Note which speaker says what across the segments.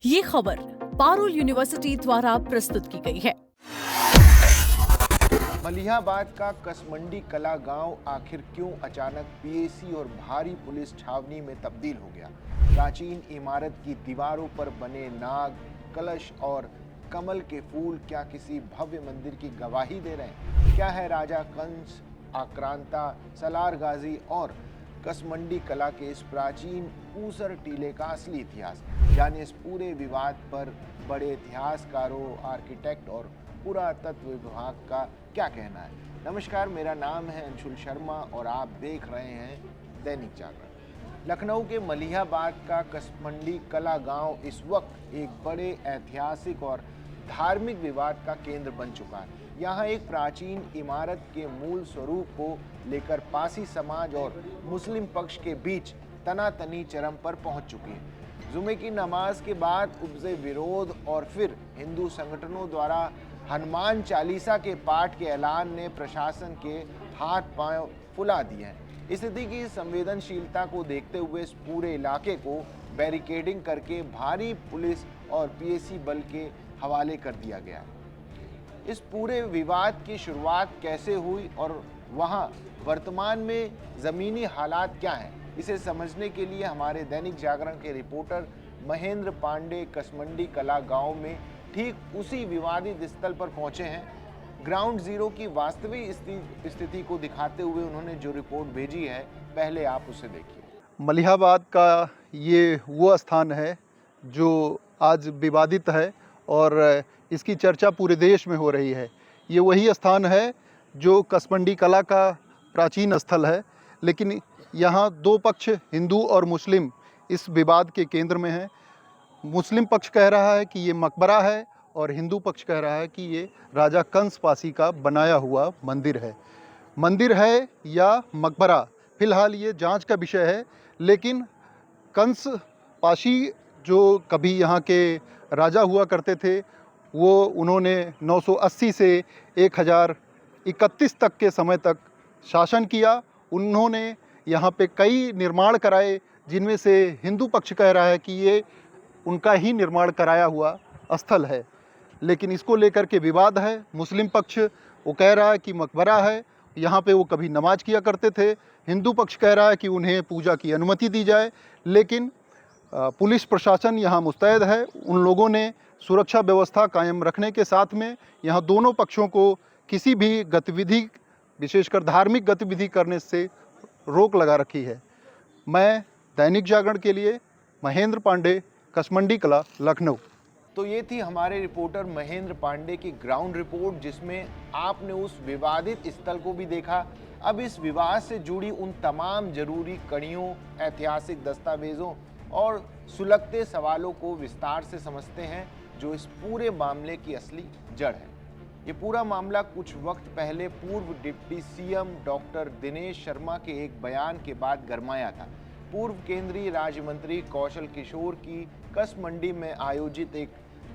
Speaker 1: ये खबर पारुल यूनिवर्सिटी द्वारा प्रस्तुत की गई है।
Speaker 2: मलिहाबाद का कसमंडी कला गांव आखिर क्यों अचानक पीएसी और भारी पुलिस छावनी में तब्दील हो गया? प्राचीन इमारत की दीवारों पर बने नाग, कलश और कमल के फूल क्या किसी भव्य मंदिर की गवाही दे रहे हैं? क्या है राजा कंस, आक्रांता, सलार गाजी और कसमंडी कला के इस प्राचीन ऊसर टीले का असली इतिहास? यानी इस पूरे विवाद पर बड़े इतिहासकारों, आर्किटेक्ट और पुरातत्व विभाग का क्या कहना है? नमस्कार, मेरा नाम है अंशुल शर्मा और आप देख रहे हैं दैनिक जागरण। लखनऊ के मलिहाबाद का कसमंडी कला गांव इस वक्त एक बड़े ऐतिहासिक और धार्मिक विवाद का केंद्र बन चुका है। यहाँ एक प्राचीन इमारत के मूल स्वरूप को लेकर पासी समाज और मुस्लिम पक्ष के बीच तनातनी चरम पर पहुंच चुकी है। जुमे की नमाज के बाद उपजे विरोध और फिर हिंदू संगठनों द्वारा हनुमान चालीसा के पाठ के ऐलान ने प्रशासन के हाथ पांव फुला दिए हैं। स्थिति की संवेदनशीलता को देखते हुए इस पूरे इलाके को बैरिकेडिंग करके भारी पुलिस और पीएसी बल के हवाले कर दिया गया। इस पूरे विवाद की शुरुआत कैसे हुई और वहां वर्तमान में जमीनी हालात क्या हैं, इसे समझने के लिए हमारे दैनिक जागरण के रिपोर्टर महेंद्र पांडे कसमंडी कला गांव में ठीक उसी विवादित स्थल पर पहुंचे हैं। ग्राउंड जीरो की वास्तविक स्थिति को दिखाते हुए उन्होंने जो रिपोर्ट भेजी है, पहले आप उसे देखिए।
Speaker 3: मलिहाबाद का ये वो स्थान है जो आज विवादित है और इसकी चर्चा पूरे देश में हो रही है। ये वही स्थान है जो कसमंडी कला का प्राचीन स्थल है, लेकिन यहाँ दो पक्ष हिंदू और मुस्लिम इस विवाद के केंद्र में हैं। मुस्लिम पक्ष कह रहा है कि ये मकबरा है और हिंदू पक्ष कह रहा है कि ये राजा कंस पासी का बनाया हुआ मंदिर है। मंदिर है या मकबरा, फिलहाल ये जांच का विषय है, लेकिन कंस पासी जो कभी यहाँ के राजा हुआ करते थे, वो उन्होंने 980 से 1031 तक के समय तक शासन किया। उन्होंने यहाँ पे कई निर्माण कराए, जिनमें से हिंदू पक्ष कह रहा है कि ये उनका ही निर्माण कराया हुआ स्थल है, लेकिन इसको लेकर के विवाद है। मुस्लिम पक्ष वो कह रहा है कि मकबरा है, यहाँ पे वो कभी नमाज किया करते थे। हिंदू पक्ष कह रहा है कि उन्हें पूजा की अनुमति दी जाए, लेकिन पुलिस प्रशासन यहाँ मुस्तैद है। उन लोगों ने सुरक्षा व्यवस्था कायम रखने के साथ में यहाँ दोनों पक्षों को किसी भी गतिविधि, विशेषकर धार्मिक गतिविधि करने से रोक लगा रखी है। मैं दैनिक जागरण के लिए महेंद्र पांडे, कसमंडी कला, लखनऊ।
Speaker 2: तो ये थी हमारे रिपोर्टर महेंद्र पांडे की ग्राउंड रिपोर्ट, जिसमें आपने उस विवादित स्थल को भी देखा। अब इस विवाद से जुड़ी उन तमाम जरूरी कड़ियों, ऐतिहासिक दस्तावेजों और सुलगते सवालों को विस्तार से समझते हैं, जो इस पूरे मामले की असली जड़ है। ये पूरा मामला कुछ वक्त पहले पूर्व deputy CM doctor Dinesh Sharma के एक बयान के बाद गरमाया था। पूर्व केंद्रीय राज्य मंत्री कौशल किशोर की कसमंडी में आयोजित एक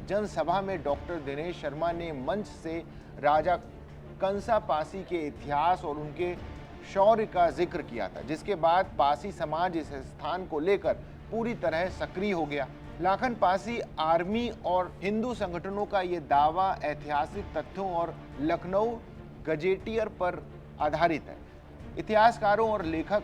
Speaker 2: जनसभा में डॉक्टर दिनेश शर्मा ने मंच से राजा कंसा पासी के इतिहास और उनके शौर्य का जिक्र किया था, जिसके बाद पासी समाज इस स्थान को लेकर पूरी तरह सक्रिय हो गया। लाखन पासी आर्मी और हिंदू संगठनों का ये दावा ऐतिहासिक तथ्यों और लखनऊ गजेटियर पर आधारित है। इतिहासकारों और लेखक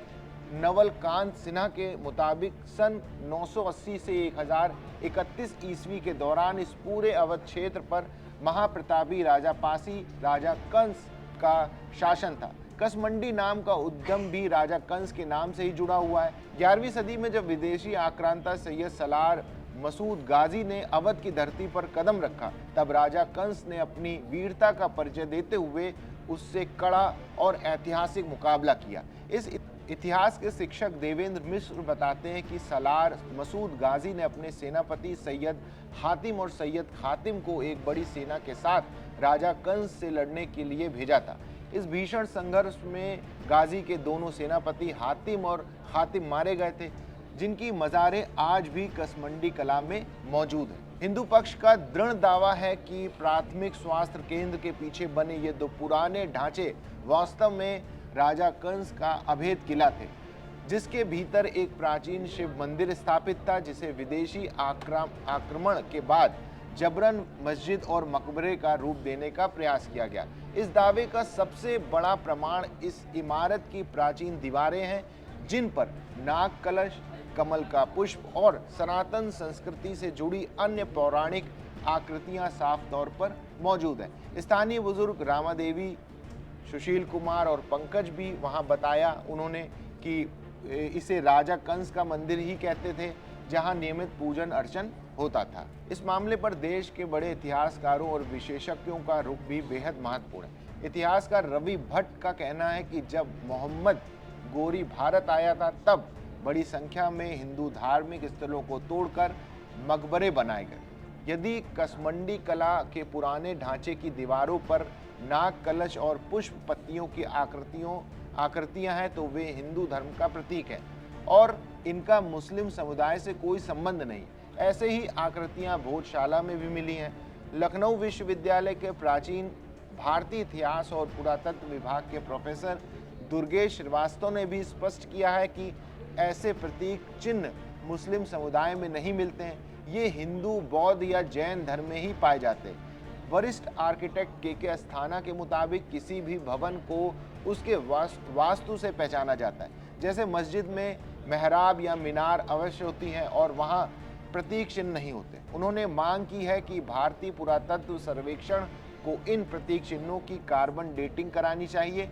Speaker 2: नवलकांत सिन्हा के मुताबिक सन 980 से 1031 ईस्वी के दौरान इस पूरे अवध क्षेत्र पर महाप्रतापी राजा पासी, राजा कंस का शासन था। कसमंडी नाम का उद्गम भी राजा कंस के नाम से ही जुड़ा हुआ है। 11वीं सदी में जब विदेशी आक्रांता सैयद सलार मसूद गाजी ने अवध की धरती पर कदम रखा, तब राजा कंस ने अपनी वीरता का परिचय देते हुए उससे कड़ा और ऐतिहासिक मुकाबला किया। इस इतिहास के शिक्षक देवेंद्र मिश्र बताते हैं कि सलार मसूद गाजी ने अपने सेनापति सैयद हातिम और सैयद खातिम को एक बड़ी सेना के साथ राजा कंस से लड़ने के लिए भेजा था। इस भीषण संघर्ष में गाजी के दोनों सेनापति हातिम और खातिम मारे गए थे, जिनकी मज़ारें आज भी कसमंडी कला में मौजूद हैं। हिंदू पक्ष का दृढ़ दावा है कि प्राथमिक स्वास्थ्य केंद्र के पीछे बने ये दो पुराने ढांचे वास्तव में राजा कंस का अभेद किला थे, जिसके भीतर एक प्राचीन शिव मंदिर स्थापित था, जिसे विदेशी आक्रमण के बाद जबरन मस्जिद और मकबरे का रूप देने का प्रयास किया गया। इस दावे का सबसे बड़ा प्रमाण इस इमारत की प्राचीन दीवारें हैं, जिन पर नाग कलश, कमल का पुष्प और सनातन संस्कृति से जुड़ी अन्य पौराणिक आकृतियां साफ तौर पर मौजूद हैं। स्थानीय बुजुर्ग रामादेवी, सुशील कुमार और पंकज भी वहां बताया उन्होंने कि इसे राजा कंस का मंदिर ही कहते थे, जहां नियमित पूजन अर्चन होता था। इस मामले पर देश के बड़े इतिहासकारों और विशेषज्ञों का रुख भी बेहद महत्वपूर्ण है। इतिहासकार रवि भट्ट का कहना है कि जब मोहम्मद गोरी भारत आया था, तब बड़ी संख्या में हिंदू धार्मिक स्थलों को तोड़कर मकबरे बनाए गए। यदि कसमंडी कला के पुराने ढांचे की दीवारों पर नाग कलश और पुष्प पत्तियों की आकृतियां हैं, तो वे हिंदू धर्म का प्रतीक है और इनका मुस्लिम समुदाय से कोई संबंध नहीं। ऐसे ही आकृतियां भोजशाला में भी मिली हैं। लखनऊ विश्वविद्यालय के प्राचीन भारतीय इतिहास और पुरातत्व विभाग के प्रोफेसर दुर्गेश श्रीवास्तव ने भी स्पष्ट किया है कि ऐसे प्रतीक चिन्ह मुस्लिम समुदाय में नहीं मिलते हैं, ये हिंदू, बौद्ध या जैन धर्म में ही पाए जाते हैं। वरिष्ठ आर्किटेक्ट के अस्थाना के मुताबिक किसी भी भवन को उसके वास्तु से पहचाना जाता है। जैसे मस्जिद में मेहराब या मीनार अवश्य होती हैं और वहाँ प्रतीक चिन्ह नहीं होते। उन्होंने मांग की है कि भारतीय पुरातत्व सर्वेक्षण को इन प्रतीक चिन्हों की कार्बन डेटिंग करानी चाहिए,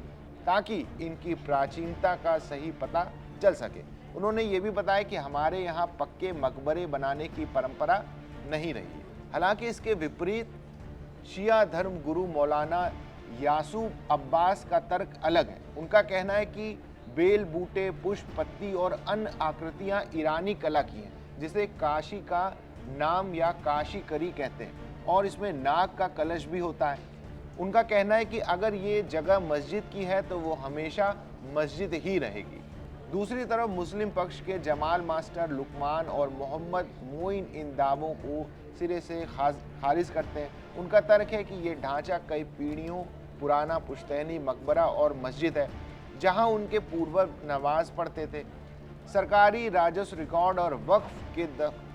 Speaker 2: ताकि इनकी प्राचीनता का सही पता चल सके। उन्होंने ये भी बताया कि हमारे यहाँ पक्के मकबरे बनाने की परंपरा नहीं रही। हालांकि इसके विपरीत शिया धर्म गुरु मौलाना यासूब अब्बास का तर्क अलग है। उनका कहना है कि बेल बूटे, पुष्प पत्ती और अन्य आकृतियां ईरानी कला की हैं, जिसे काशी का नाम या काशी करी कहते हैं, और इसमें नाग का कलश भी होता है। उनका कहना है कि अगर ये जगह मस्जिद की है तो वो हमेशा मस्जिद ही रहेगी। दूसरी तरफ मुस्लिम पक्ष के जमाल मास्टर लुकमान और मोहम्मद मोइन इन दावों को सिरे से खारिज करते हैं। उनका तर्क है कि ये ढांचा कई पीढ़ियों पुराना पुश्तैनी मकबरा और मस्जिद है, जहां उनके पूर्वज नमाज पढ़ते थे। सरकारी राजस्व रिकॉर्ड और वक्फ के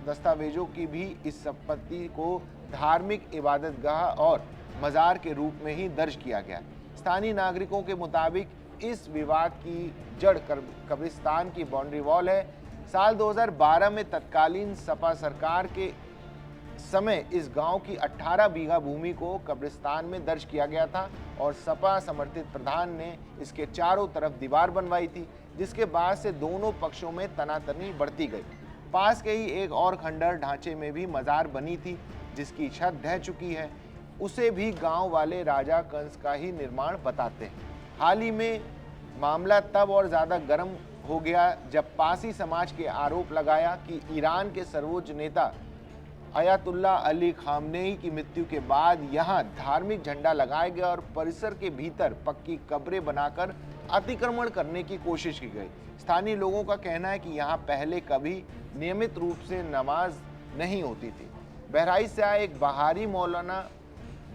Speaker 2: दस्तावेजों की भी इस संपत्ति को धार्मिक इबादतगाह और मज़ार के रूप में ही दर्ज किया गया। स्थानीय नागरिकों के मुताबिक इस विवाद की जड़ कब्रिस्तान की बाउंड्री वॉल है। साल 2012 में तत्कालीन सपा सरकार के समय इस गांव की 18 बीघा भूमि को कब्रिस्तान में दर्ज किया गया था और सपा समर्थित प्रधान ने इसके चारों तरफ दीवार बनवाई थी, जिसके बाद से दोनों पक्षों में तनातनी बढ़ती गई। पास के ही एक और खंडहर ढांचे में भी मजार बनी थी, जिसकी छत ढह चुकी है। उसे भी गांव वाले राजा कंस का ही निर्माण बताते हैं। हाल ही में मामला तब और ज़्यादा गर्म हो गया जब पासी समाज के आरोप लगाया कि ईरान के सर्वोच्च नेता अयातुल्ला अली खामनेई की मृत्यु के बाद यहां धार्मिक झंडा लगाया गया और परिसर के भीतर पक्की कब्रें बनाकर अतिक्रमण करने की कोशिश की गई। स्थानीय लोगों का कहना है कि यहां पहले कभी नियमित रूप से नमाज नहीं होती थी। बहराइच से आए एक बहारी मौलाना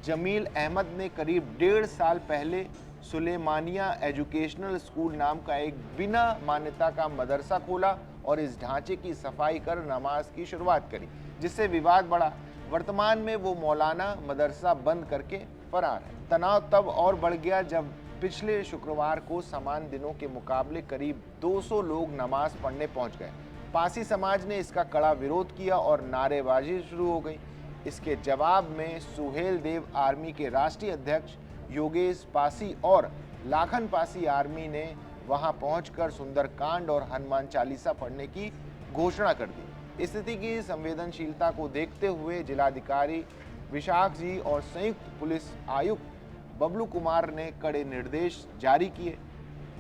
Speaker 2: जमील अहमद ने करीब 1.5 साल पहले सुलेमानिया एजुकेशनल स्कूल नाम का एक बिना मान्यता का मदरसा खोला और इस ढांचे की सफाई कर नमाज की शुरुआत करी, जिससे विवाद बढ़ा। वर्तमान में वो मौलाना मदरसा बंद करके फरार है। तनाव तब और बढ़ गया जब पिछले शुक्रवार को समान दिनों के मुकाबले करीब 200 लोग नमाज पढ़ने पहुंच गए। पासी समाज ने इसका कड़ा विरोध किया और नारेबाजी शुरू हो गई। इसके जवाब में सुहेल देव आर्मी के राष्ट्रीय अध्यक्ष योगेश पासी और लाखन पासी आर्मी ने वहां पहुंचकर सुंदरकांड और हनुमान चालीसा पढ़ने की घोषणा कर दी। स्थिति की संवेदनशीलता को देखते हुए जिलाधिकारी विशाख जी और संयुक्त पुलिस आयुक्त बबलू कुमार ने कड़े निर्देश जारी किए।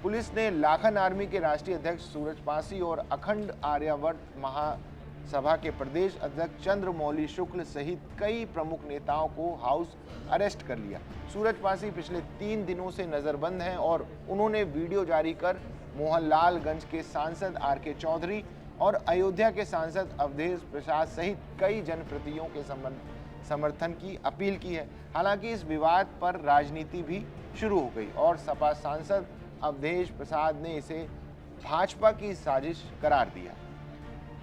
Speaker 2: पुलिस ने लाखन आर्मी के राष्ट्रीय अध्यक्ष सूरज पासी और अखंड आर्यावर्त महासभा के प्रदेश अध्यक्ष चंद्रमौली शुक्ल सहित कई प्रमुख नेताओं को हाउस अरेस्ट कर लिया। सूरज पासी पिछले 3 दिनों से नजरबंद हैं और उन्होंने वीडियो जारी कर मोहनलालगंज के सांसद आर.के. चौधरी और अयोध्या के सांसद अवधेश प्रसाद सहित कई जनप्रतिनिधियों के समर्थन की अपील की है। हालांकि इस विवाद पर राजनीति भी शुरू हो गई और सपा सांसद अवधेश प्रसाद ने इसे भाजपा की साजिश करार दिया।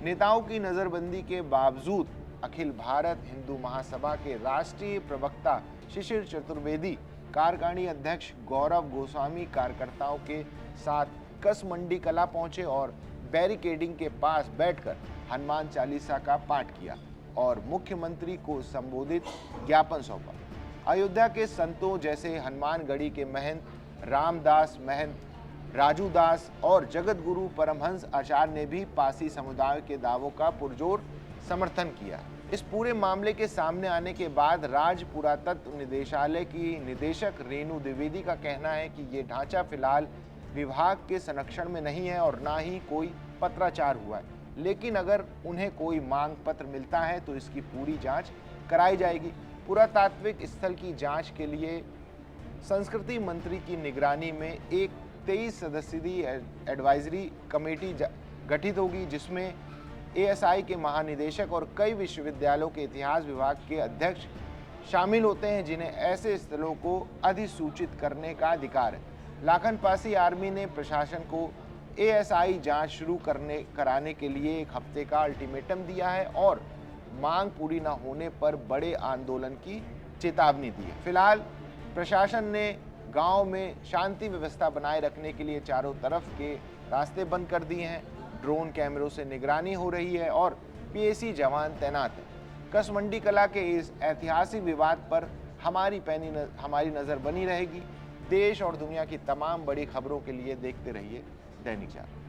Speaker 2: नेताओं की नजरबंदी के बावजूद अखिल भारत हिंदू महासभा के राष्ट्रीय प्रवक्ता शिशिर चतुर्वेदी, कार्यकारिणी अध्यक्ष गौरव गोस्वामी कार्यकर्ताओं के साथ कसमंडी कला पहुंचे और बैरिकेडिंग के पास बैठकर हनुमान चालीसा का पाठ किया और मुख्यमंत्री को संबोधित ज्ञापन सौंपा। अयोध्या के संतों जैसे हनुमानगढ़ी के महंत रामदास महंत, राजू दास और जगत गुरु परमहंस आचार्य ने भी पासी समुदाय के दावों का पुरजोर समर्थन किया। इस पूरे मामले के सामने आने के बाद राज्य पुरातत्व निदेशालय की निदेशक रेणु द्विवेदी का कहना है कि ये ढांचा फिलहाल विभाग के संरक्षण में नहीं है और ना ही कोई पत्राचार हुआ है, लेकिन अगर उन्हें कोई मांग पत्र मिलता है तो इसकी पूरी जांच कराई जाएगी। पुरातात्विक स्थल की जांच के लिए संस्कृति मंत्री की निगरानी में एक 23 सदस्यीय एडवाइजरी कमेटी गठित होगी, जिसमें एएसआई के महानिदेशक और कई विश्वविद्यालयों के इतिहास विभाग के अध्यक्ष शामिल होते हैं, जिन्हें ऐसे स्थलों को अधिसूचित करने का अधिकार है। लाखन पासी आर्मी ने प्रशासन को एएसआई जांच शुरू कराने के लिए 1 हफ्ते का अल्टीमेटम दिया है और मांग पूरी न होने पर बड़े आंदोलन की चेतावनी दी है। फिलहाल प्रशासन ने गांव में शांति व्यवस्था बनाए रखने के लिए चारों तरफ के रास्ते बंद कर दिए हैं। ड्रोन कैमरों से निगरानी हो रही है और पीएसी जवान तैनात हैं। कसमंडी कला के इस ऐतिहासिक विवाद पर हमारी नज़र बनी रहेगी। देश और दुनिया की तमाम बड़ी खबरों के लिए देखते रहिए दैनिक जागरण।